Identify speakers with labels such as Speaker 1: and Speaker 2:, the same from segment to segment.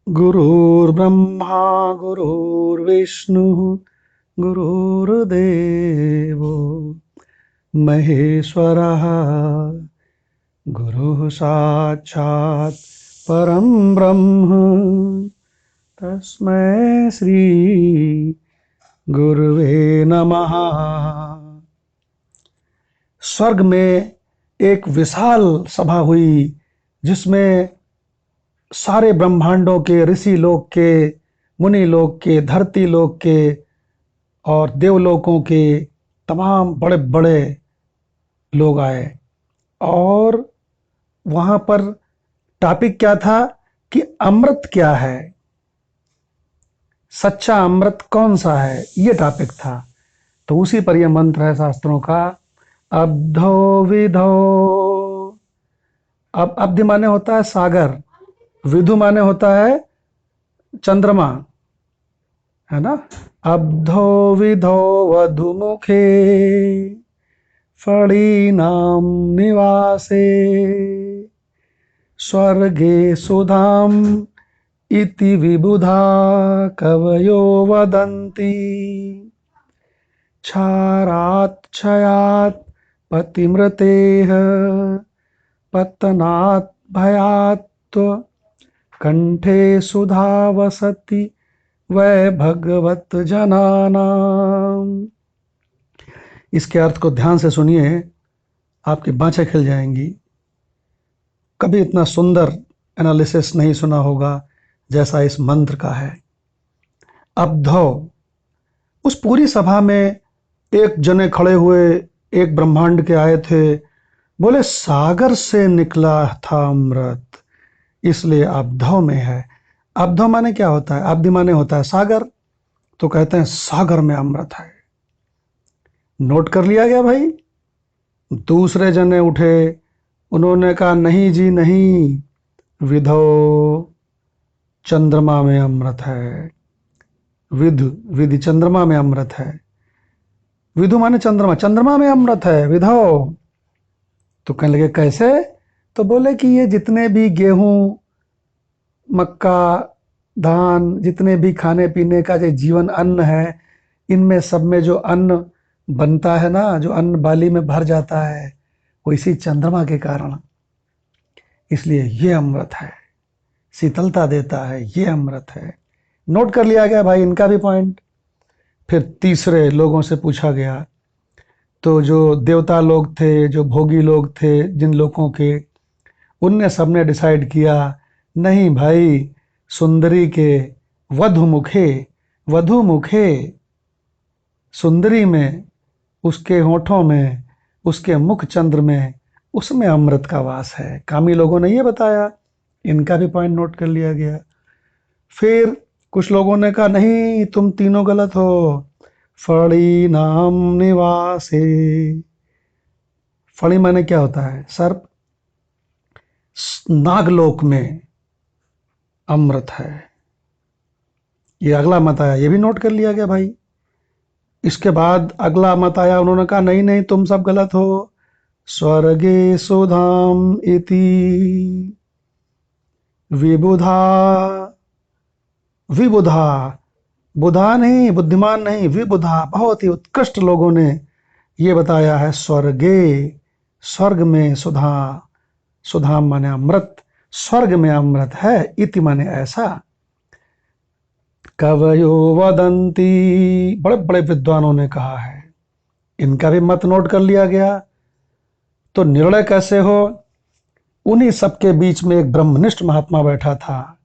Speaker 1: गुरुर्ब्रह्मा गुरुर्विष्णुः गुरुर्देवो महेश्वरः गुरुः साक्षात् परं ब्रह्म तस्मै श्री गुरुवे नमः। स्वर्ग में एक विशाल सभा हुई जिसमें सारे ब्रह्मांडों के, ऋषि लोक के, मुनि लोक के, धरती लोक के और देवलोकों के तमाम बड़े बड़े लोग आए। और वहाँ पर टॉपिक क्या था कि अमृत क्या है, सच्चा अमृत कौन सा है, ये टॉपिक था। तो उसी पर यह मंत्र है शास्त्रों का, अब्धो विधो। अब अब्धि माने होता है सागर, विधु माने होता है चंद्रमा, है ना। अब्धो विधो वधुमुखे फणीनां निवासे स्वर्गे सुधाम इति विबुधा कवयो वदन्ति क्षारात् क्षयात् पतिमृतेः पतनात् भयात् कंठे सुधा वसति वै भगवत जनानाम। इसके अर्थ को ध्यान से सुनिए, आपकी बाँछें खिल जाएंगी। कभी इतना सुंदर एनालिसिस नहीं सुना होगा जैसा इस मंत्र का है। अब्धौ, उस पूरी सभा में एक जने खड़े हुए, एक ब्रह्मांड के आए थे, बोले सागर से निकला था अमृत, इसलिए अब्धौ में है। अब्धौ माने क्या होता है? अब्धि माने होता है सागर, तो कहते हैं सागर में अमृत है। नोट कर लिया गया भाई। दूसरे जने उठे, उन्होंने कहा नहीं जी नहीं, विधो, चंद्रमा में अमृत है। विधि चंद्रमा में अमृत है। विधु माने चंद्रमा, चंद्रमा में अमृत है विधो। तो कहने लगे कैसे? तो बोले कि ये जितने भी गेहूं, मक्का, धान, जितने भी खाने पीने का जो जीवन अन्न है, इनमें सब में जो अन्न बनता है ना, जो अन्न बाली में भर जाता है, वो इसी चंद्रमा के कारण, इसलिए ये अमृत है, शीतलता देता है, ये अमृत है। नोट कर लिया गया भाई इनका भी पॉइंट। फिर तीसरे लोगों से पूछा गया, तो जो देवता लोग थे, जो भोगी लोग थे, जिन लोगों के, उनने सबने डिसाइड किया नहीं भाई, सुंदरी के वधुमुखे, वधुमुखे, सुंदरी में, उसके होठों में, उसके मुख चंद्र में, उसमें अमृत का वास है। कामी लोगों ने ये बताया, इनका भी पॉइंट नोट कर लिया गया। फिर कुछ लोगों ने कहा नहीं, तुम तीनों गलत हो, फणी नाम निवासे। फणी माने क्या होता है? सर्प। नागलोक में अमृत है, ये अगला मत आया, ये भी नोट कर लिया गया भाई। इसके बाद अगला मत आया, उन्होंने कहा नहीं नहीं, तुम सब गलत हो, स्वर्गे सुधाम इति विबुधा। विबुधा, बुधा नहीं, बुद्धिमान नहीं, विबुधा, बहुत ही उत्कृष्ट लोगों ने ये बताया है, स्वर्गे, स्वर्ग में सुधा, सुधाम माने अमृत, स्वर्ग में अमृत है, इति माने ऐसा। कवयो वदंती, बड़े बड़े विद्वानों ने कहा है, इनका भी मत नोट कर लिया गया। तो निर्णय कैसे हो? उन्हीं सबके बीच में एक ब्रह्मनिष्ठ महात्मा बैठा था,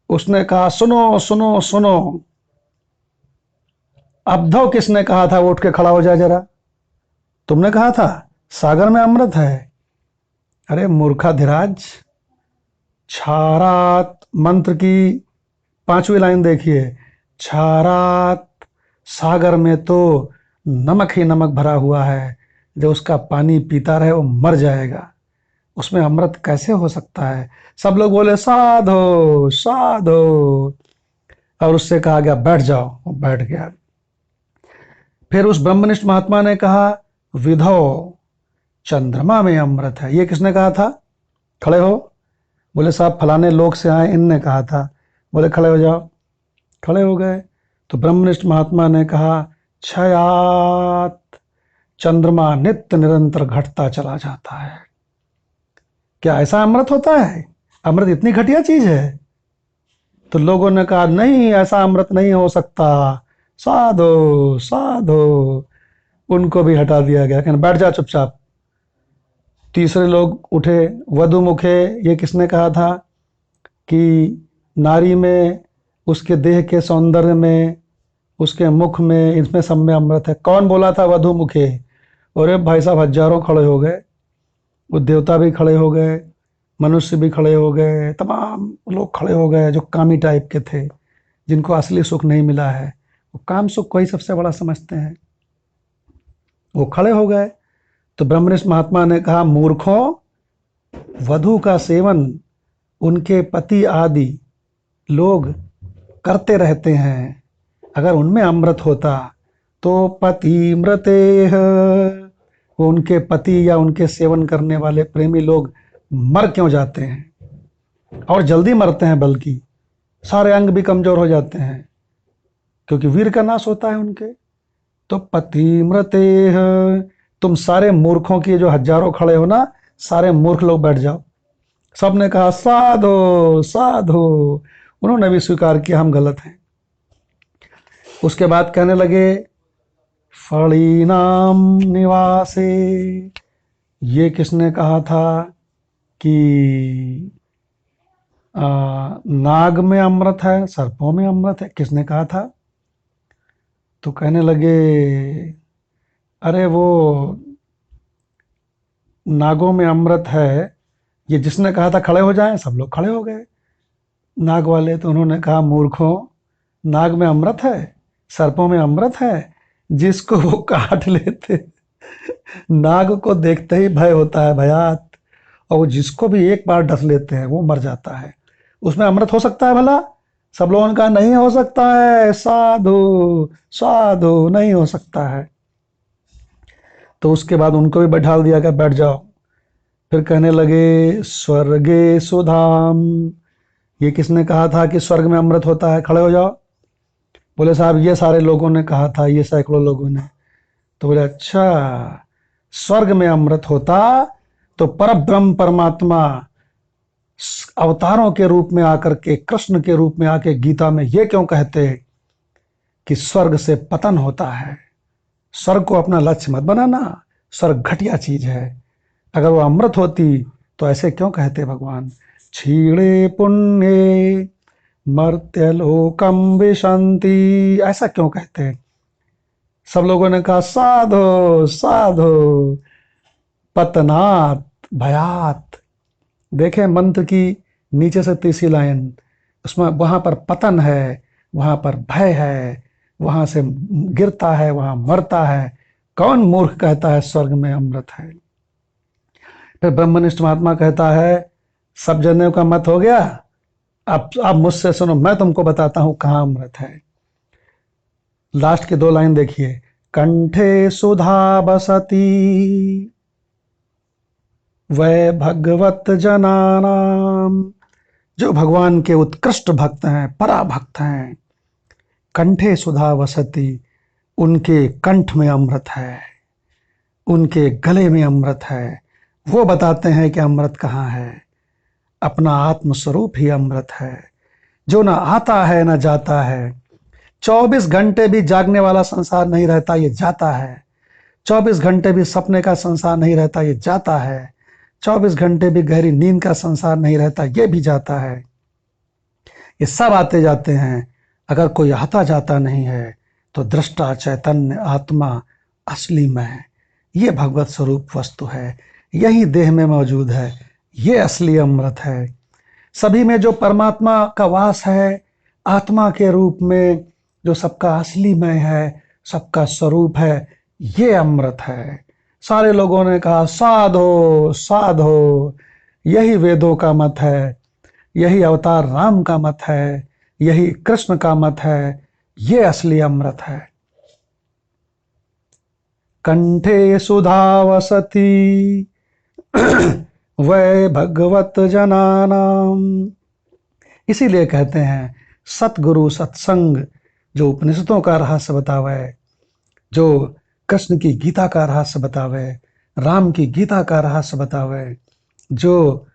Speaker 1: उसने कहा सुनो सुनो सुनो, अब्धौ किसने कहा था? उठ के खड़ा हो जाए जरा। तुमने कहा था सागर में अमृत है। अरे मूर्खाधिराज, क्षारात मंत्र की 5वीं लाइन देखिए, क्षारात, सागर में तो नमक ही नमक भरा हुआ है, जो उसका पानी पीता रहे वो मर जाएगा, उसमें अमृत कैसे हो सकता है? सब लोग बोले साधो साधो, और उससे कहा गया बैठ जाओ, वो बैठ गया। फिर उस ब्रह्मनिष्ठ महात्मा ने कहा विधो, चंद्रमा में अमृत है। ये किसने कहा था? खड़े हो। बोले साहब फलाने लोग से आए, इनने कहा था। बोले खड़े हो जाओ। खड़े हो गए। तो ब्रह्मनिष्ठ महात्मा ने कहा, क्षयात चंद्रमा नित्य निरंतर घटता चला जाता है। क्या ऐसा अमृत होता है? अमृत इतनी घटिया चीज है? तो लोगों ने कहा, नहीं, ऐसा अमृत नहीं हो सकता, साधो साधो। उनको भी हटा दिया गया, कहना बैठ जा चुपचाप। तीसरे लोग उठे, वधु मुखे, ये किसने कहा था कि नारी में, उसके देह के सौंदर्य में, उसके मुख में, इसमें सब में अमृत है। कौन बोला था वधु मुखे? और भाई साहब हजारों खड़े हो गए, वो देवता भी खड़े हो गए, मनुष्य भी खड़े हो गए, तमाम लोग खड़े हो गए जो कामी टाइप के थे, जिनको असली सुख नहीं मिला है, वो काम सुख को ही सबसे बड़ा समझते हैं। वो खड़े हो गए। तो ब्रह्मनिष्ठ महात्मा ने कहा, मूर्खों, वधु का सेवन उनके पति आदि लोग करते रहते हैं। अगर उनमें अमृत होता तो पति मृतेह, वो उनके पति या उनके सेवन करने वाले प्रेमी लोग मर क्यों जाते हैं? और जल्दी मरते हैं, बल्कि सारे अंग भी कमजोर हो जाते हैं, क्योंकि वीर का नाश होता है उनके। तो पति मृतेह, तुम सारे मूर्खों की, जो हजारों खड़े हो ना, सारे मूर्ख लोग बैठ जाओ। सबने कहा साधो साधो। उन्होंने भी स्वीकार किया, हम गलत हैं। उसके बाद कहने लगे, फणीनाम निवासे, ये किसने कहा था कि नाग में अमृत है, सर्पों में अमृत है? किसने कहा था? तो कहने लगे, अरे वो नागों में अमृत है, ये जिसने कहा था खड़े हो जाएं, सब लोग खड़े हो गए नाग वाले। तो उन्होंने कहा, मूर्खों, नाग में अमृत है, सर्पों में अमृत है, जिसको वो काट लेते, नाग को देखते ही भय होता है, भयात, और वो जिसको भी एक बार डस लेते हैं वो मर जाता है। उसमें अमृत हो सकता है भला? सब लोगों ने कहा, नहीं हो सकता है, साधु साधु, नहीं हो सकता है। तो उसके बाद उनको भी बैठा दिया कि बैठ जाओ। फिर कहने लगे, स्वर्गे सुधाम, ये किसने कहा था कि स्वर्ग में अमृत होता है? खड़े हो जाओ। बोले साहब, ये सारे लोगों ने कहा था, ये सैकड़ों लोगों ने। तो बोले, अच्छा, स्वर्ग में अमृत होता तो परब्रह्म परमात्मा अवतारों के रूप में आकर के, कृष्ण के रूप में आके गीता में ये क्यों कहते कि स्वर्ग से पतन होता है? स्वर्ग को अपना लक्ष्य मत बनाना, स्वर्ग घटिया चीज है। अगर वो अमृत होती तो ऐसे क्यों कहते भगवान? क्षीणे पुण्य मर्त्यलोकम विशंति, ऐसा क्यों कहते? सब लोगों ने कहा, साधो साधो पतनात भयात। देखे मंत्र की नीचे से तीसरी लाइन, उसमें वहां पर पतन है, वहां पर भय है, वहां से गिरता है, वहां मरता है। कौन मूर्ख कहता है स्वर्ग में अमृत है? फिर ब्रह्मनिष्ठ महात्मा कहता है, सब जनों का मत हो गया, अब मुझसे सुनो, मैं तुमको बताता हूं कहां अमृत है। लास्ट की दो लाइन देखिए, कंठे सुधा बसती वै भगवत जनानाम, जो भगवान के उत्कृष्ट भक्त हैं, परा भक्त हैं, कंठे सुधा वसती, उनके कंठ में अमृत है, उनके गले में अमृत है। वो बताते हैं कि अमृत कहाँ है। अपना आत्म स्वरूप ही अमृत है, जो ना आता है ना जाता है। 24 घंटे भी जागने वाला संसार नहीं रहता, ये जाता है। 24 घंटे भी सपने का संसार नहीं रहता, ये जाता है। 24 घंटे भी गहरी नींद का संसार नहीं रहता, ये भी जाता है। ये सब आते जाते हैं। अगर कोई आता जाता नहीं है तो दृष्टा चैतन्य आत्मा असली मैं, ये भगवत स्वरूप वस्तु है, यही देह में मौजूद है, ये असली अमृत है। सभी में जो परमात्मा का वास है, आत्मा के रूप में, जो सबका असली मैं है, सबका स्वरूप है, ये अमृत है। सारे लोगों ने कहा, साधो साधो, यही वेदों का मत है, यही अवतार राम का मत है, यही कृष्ण का मत है, ये असली अमृत है। कंठे सुधा वसती वै भगवत जनानाम, इसीलिए कहते हैं सतगुरु सत्संग, जो उपनिषदों का रहस्य बतावे, जो कृष्ण की गीता का रहस्य बतावे, राम की गीता का रहस्य बतावे, जो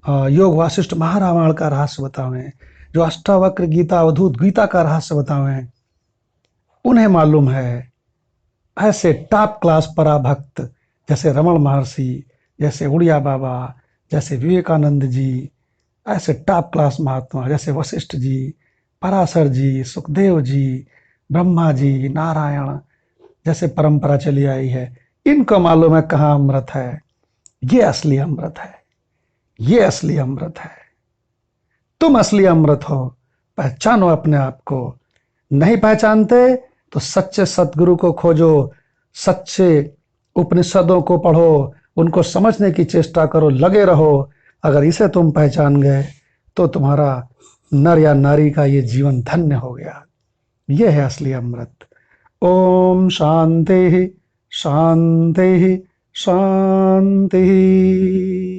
Speaker 1: योग वासिष्ठ महारामायण का रहस्य बतावे, जो अष्टावक्र गीता अवधूत गीता का रहस्य बतावे, उन्हें मालूम है। ऐसे टॉप क्लास पराभक्त जैसे रमण महर्षि, जैसे उड़िया बाबा, जैसे विवेकानंद जी, ऐसे टॉप क्लास महात्मा जैसे वशिष्ठ जी, पराशर जी, सुखदेव जी, ब्रह्मा जी, नारायण, जैसे परंपरा चली आई है, इनको मालूम है कहाँ अमृत है। ये असली अमृत है, ये असली अमृत है। तुम असली अमृत हो, पहचानो अपने आप को। नहीं पहचानते तो सच्चे सतगुरु को खोजो, सच्चे उपनिषदों को पढ़ो, उनको समझने की चेष्टा करो, लगे रहो। अगर इसे तुम पहचान गए तो तुम्हारा नर या नारी का ये जीवन धन्य हो गया। ये है असली अमृत। ओम शांति शांति शांति।